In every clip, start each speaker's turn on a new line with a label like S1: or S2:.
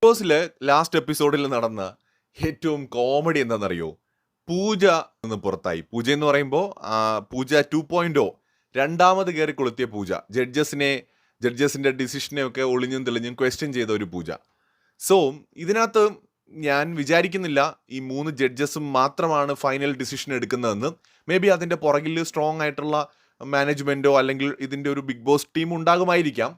S1: ബോസിലെ last എപ്പിസോഡിൽ നടന്ന ഏറ്റവും കോമഡി എന്താണെന്നറിയോ? പൂജ നിന്ന് പുറത്തായി. പൂജ എന്ന് പറയുമ്പോൾ പൂജ 2.0 രണ്ടാമത് കയറി കൊളുത്തിയ പൂജ. ജഡ്ജസിന്റെ ഡിസിഷനെ ഒക്കെ ഒളിഞ്ഞും തെളിഞ്ഞും ക്വസ്റ്റ്യൻ ചെയ്ത ഒരു പൂജ. സോ ഇതിനകത്ത് ഞാൻ വിചാരിക്കുന്നില്ല ഈ 3 ജഡ്ജസും മാത്രമാണ് ഫൈനൽ ഡിസിഷൻ എടുക്കുന്നതെന്ന്. മേ ബി അതിൻ്റെ പുറകിൽ സ്ട്രോങ് ആയിട്ടുള്ള മാനേജ്മെൻറ്റോ അല്ലെങ്കിൽ ഇതിൻ്റെ ഒരു ബിഗ് ബോസ് ടീം ഉണ്ടാകുമായിരിക്കാം.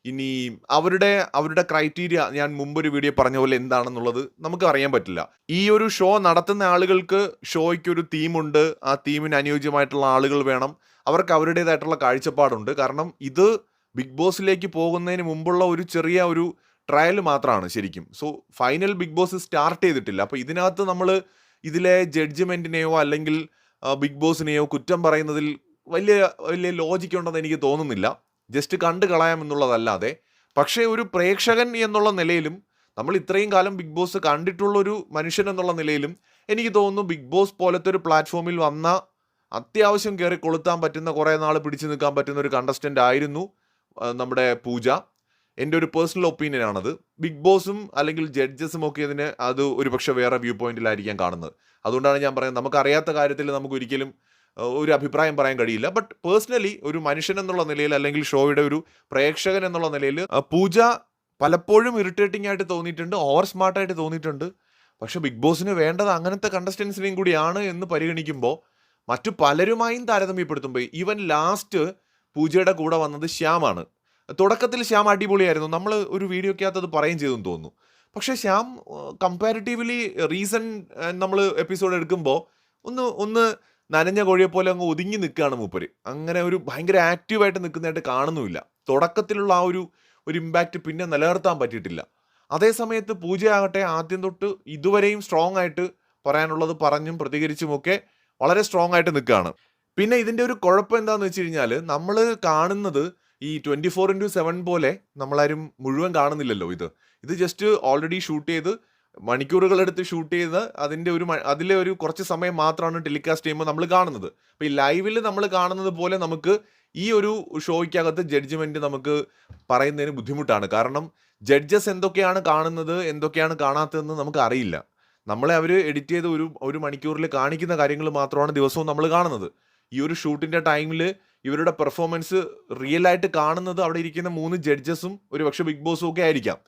S1: ഇനി അവരുടെ ക്രൈറ്റീരിയ ഞാൻ മുമ്പൊരു വീഡിയോ പറഞ്ഞ പോലെ എന്താണെന്നുള്ളത് നമുക്ക് അറിയാൻ പറ്റില്ല. ഈ ഒരു ഷോ നടത്തുന്ന ആളുകൾക്ക് ഷോയ്ക്ക് ഒരു തീമുണ്ട്, ആ തീമിന് അനുയോജ്യമായിട്ടുള്ള ആളുകൾ വേണം, അവർക്ക് അവരുടേതായിട്ടുള്ള കാഴ്ചപ്പാടുണ്ട്. കാരണം ഇത് ബിഗ് ബോസിലേക്ക് പോകുന്നതിന് മുമ്പുള്ള ഒരു ചെറിയ ഒരു ട്രയൽ മാത്രമാണ് ശരിക്കും. So final Bigg Boss start ചെയ്തിട്ടില്ല. അപ്പോൾ ഇതിനകത്ത് നമ്മൾ ഇതിലെ ജഡ്ജ്മെൻറ്റിനെയോ അല്ലെങ്കിൽ ബിഗ് ബോസിനെയോ കുറ്റം പറയുന്നതിൽ വലിയ വലിയ ലോജിക്ക് ഉണ്ടെന്ന് എനിക്ക് തോന്നുന്നില്ല. ജസ്റ്റ് കണ്ടു കളയാമെന്നുള്ളതല്ലാതെ. പക്ഷേ ഒരു പ്രേക്ഷകൻ എന്നുള്ള നിലയിലും നമ്മൾ ഇത്രയും കാലം ബിഗ് ബോസ് കണ്ടിട്ടുള്ളൊരു മനുഷ്യൻ എന്നുള്ള നിലയിലും എനിക്ക് തോന്നുന്നു ബിഗ് ബോസ് പോലത്തെ ഒരു പ്ലാറ്റ്ഫോമിൽ വന്ന അത്യാവശ്യം കയറി കൊളുത്താൻ പറ്റുന്ന കുറേ നാൾ പിടിച്ചു നിൽക്കാൻ പറ്റുന്ന ഒരു കണ്ടസ്റ്റൻ്റ് ആയിരുന്നു നമ്മുടെ പൂജ. എൻ്റെ ഒരു പേഴ്സണൽ ഒപ്പീനിയനാണത്. ബിഗ് ബോസും അല്ലെങ്കിൽ ജഡ്ജസും ഒക്കെ അത് ഒരു പക്ഷേ വേറെ വ്യൂ പോയിന്റിലായിരിക്കാം കാണുന്നത്. അതുകൊണ്ടാണ് ഞാൻ പറയുന്നത് നമുക്കറിയാത്ത കാര്യത്തിൽ നമുക്ക് ഒരിക്കലും ഒരു അഭിപ്രായം പറയാൻ കഴിയില്ല. ബട്ട് പേഴ്സണലി ഒരു മനുഷ്യൻ എന്നുള്ള നിലയിൽ അല്ലെങ്കിൽ ഷോയുടെ ഒരു പ്രേക്ഷകൻ എന്നുള്ള നിലയിൽ പൂജ പലപ്പോഴും ഇറിറ്റേറ്റിംഗ് ആയിട്ട് തോന്നിയിട്ടുണ്ട്, ഓവർ സ്മാർട്ടായിട്ട് തോന്നിയിട്ടുണ്ട്. പക്ഷെ ബിഗ് ബോസിന് വേണ്ടത് അങ്ങനത്തെ കണ്ടസ്റ്റൻസിനെയും കൂടിയാണ് എന്ന് പരിഗണിക്കുമ്പോൾ മറ്റു പലരുമായും താരതമ്യപ്പെടുത്തുമ്പോൾ ഈവൻ ലാസ്റ്റ് പൂജയുടെ കൂടെ വന്നത് ശ്യാമാണ്. തുടക്കത്തിൽ ശ്യാം അടിപൊളിയായിരുന്നു, നമ്മൾ ഒരു വീഡിയോക്കകത്ത് അത് പറയുകയും ചെയ്തെന്ന് തോന്നുന്നു. പക്ഷേ ശ്യാം കമ്പാരിറ്റീവ്ലി റീസെൻറ്റ് നമ്മൾ എപ്പിസോഡ് എടുക്കുമ്പോൾ ഒന്ന് നനഞ്ഞ കോഴിയെ പോലെ അങ്ങ് ഒതുങ്ങി നിൽക്കുകയാണ് മൂപ്പര്. അങ്ങനെ ഒരു ഭയങ്കര ആക്റ്റീവായിട്ട് നിൽക്കുന്നതായിട്ട് കാണുന്നുമില്ല. തുടക്കത്തിലുള്ള ആ ഒരു ഇമ്പാക്റ്റ് പിന്നെ നിലനിർത്താൻ പറ്റിയിട്ടില്ല. അതേസമയത്ത് പൂജയാകട്ടെ ആദ്യം തൊട്ട് ഇതുവരെയും സ്ട്രോങ് ആയിട്ട് പറയാനുള്ളത് പറഞ്ഞും പ്രതികരിച്ചുമൊക്കെ വളരെ സ്ട്രോങ് ആയിട്ട് നിൽക്കുകയാണ്. പിന്നെ ഇതിൻ്റെ ഒരു കുഴപ്പം എന്താണെന്ന് വെച്ച് കഴിഞ്ഞാൽ നമ്മൾ കാണുന്നത് ഈ 24/7 പോലെ നമ്മളാരും മുഴുവൻ കാണുന്നില്ലല്ലോ. ഇത് ജസ്റ്റ് ഓൾറെഡി ഷൂട്ട് ചെയ്ത് മണിക്കൂറുകളെടുത്ത് ഷൂട്ട് ചെയ്ത് അതിലെ ഒരു കുറച്ച് സമയം മാത്രമാണ് ടെലികാസ്റ്റ് ചെയ്യുമ്പോൾ നമ്മൾ കാണുന്നത്. അപ്പോൾ ഈ ലൈവിൽ നമ്മൾ കാണുന്നത് പോലെ നമുക്ക് ഈ ഒരു ഷോയ്ക്കകത്ത് ജഡ്ജ്മെൻറ്റ് നമുക്ക് പറയുന്നതിന് ബുദ്ധിമുട്ടാണ്. കാരണം ജഡ്ജസ് എന്തൊക്കെയാണ് കാണുന്നത് എന്തൊക്കെയാണ് കാണാത്തതെന്ന് നമുക്ക് അറിയില്ല. നമ്മളെ അവർ എഡിറ്റ് ചെയ്ത് ഒരു മണിക്കൂറിൽ കാണിക്കുന്ന കാര്യങ്ങൾ മാത്രമാണ് ദിവസവും നമ്മൾ കാണുന്നത്. ഈ ഒരു ഷൂട്ടിൻ്റെ ടൈമിൽ ഇവരുടെ പെർഫോമൻസ് റിയലായിട്ട് കാണുന്നത് അവിടെ ഇരിക്കുന്ന 3 ജഡ്ജസും ഒരു പക്ഷേ ബിഗ് ബോസും ഒക്കെ ആയിരിക്കാം.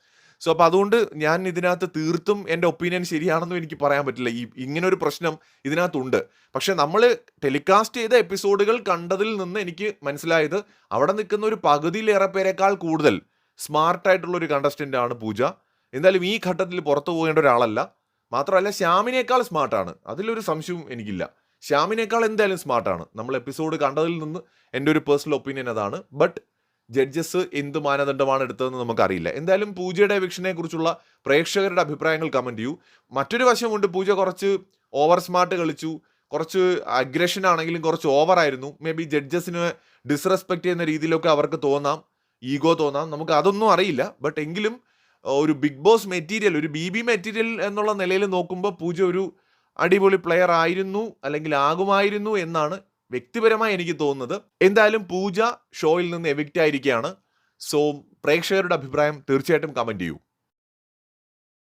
S1: സോ അപ്പോൾ അതുകൊണ്ട് ഞാൻ ഇതിനകത്ത് തീർത്തും എൻ്റെ ഒപ്പീനിയൻ ശരിയാണെന്നും എനിക്ക് പറയാൻ പറ്റില്ല. ഇങ്ങനൊരു പ്രശ്നം ഇതിനകത്തുണ്ട്. പക്ഷെ നമ്മൾ ടെലികാസ്റ്റ് ചെയ്ത എപ്പിസോഡുകൾ കണ്ടതിൽ നിന്ന് എനിക്ക് മനസ്സിലായത് അവിടെ നിൽക്കുന്ന ഒരു പകുതിയിലേറെ പേരെക്കാൾ കൂടുതൽ സ്മാർട്ടായിട്ടുള്ളൊരു കണ്ടസ്റ്റൻ്റ് ആണ് പൂജ. എന്തായാലും ഈ ഘട്ടത്തിൽ പുറത്തു പോകേണ്ട ഒരാളല്ല. മാത്രമല്ല ശ്യാമിനേക്കാൾ സ്മാർട്ടാണ്, അതിലൊരു സംശയവും എനിക്കില്ല. ശ്യാമിനേക്കാൾ എന്തായാലും സ്മാർട്ടാണ്. നമ്മൾ എപ്പിസോഡ് കണ്ടതിൽ നിന്ന് എൻ്റെ ഒരു പേഴ്സണൽ ഒപ്പീനിയൻ അതാണ്. ബട്ട് ജഡ്ജസ് എന്ത് മാനദണ്ഡമാണ് എടുത്തതെന്ന് നമുക്കറിയില്ല. എന്തായാലും പൂജയുടെ എവിക്ഷനെ കുറിച്ചുള്ള പ്രേക്ഷകരുടെ അഭിപ്രായങ്ങൾ കമൻറ്റ് ചെയ്യൂ. മറ്റൊരു വശമുണ്ട്, പൂജ കുറച്ച് ഓവർ സ്മാർട്ട് കളിച്ചു, കുറച്ച് അഗ്രഷൻ ആണെങ്കിലും കുറച്ച് ഓവറായിരുന്നു. മേ ബി ജഡ്ജസിന് ഡിസ്റെസ്പെക്റ്റ് ചെയ്യുന്ന രീതിയിലൊക്കെ അവർക്ക് തോന്നാം, ഈഗോ തോന്നാം, നമുക്ക് അതൊന്നും അറിയില്ല. ബട്ട് എങ്കിലും ഒരു ബിഗ് ബോസ് മെറ്റീരിയൽ, ഒരു BB മെറ്റീരിയൽ എന്നുള്ള നിലയിൽ നോക്കുമ്പോൾ പൂജ ഒരു അടിപൊളി പ്ലെയർ ആയിരുന്നു അല്ലെങ്കിൽ ആകുമായിരുന്നു എന്നാണ് വ്യക്തിപരമായി എനിക്ക് തോന്നുന്നത്. എന്തായാലും പൂജ ഷോയിൽ നിന്ന് എവിക്റ്റ് ആയിരിക്കുകയാണ്. സോ പ്രേക്ഷകരുടെ അഭിപ്രായം തീർച്ചയായിട്ടും കമൻറ്റ് ചെയ്യൂ.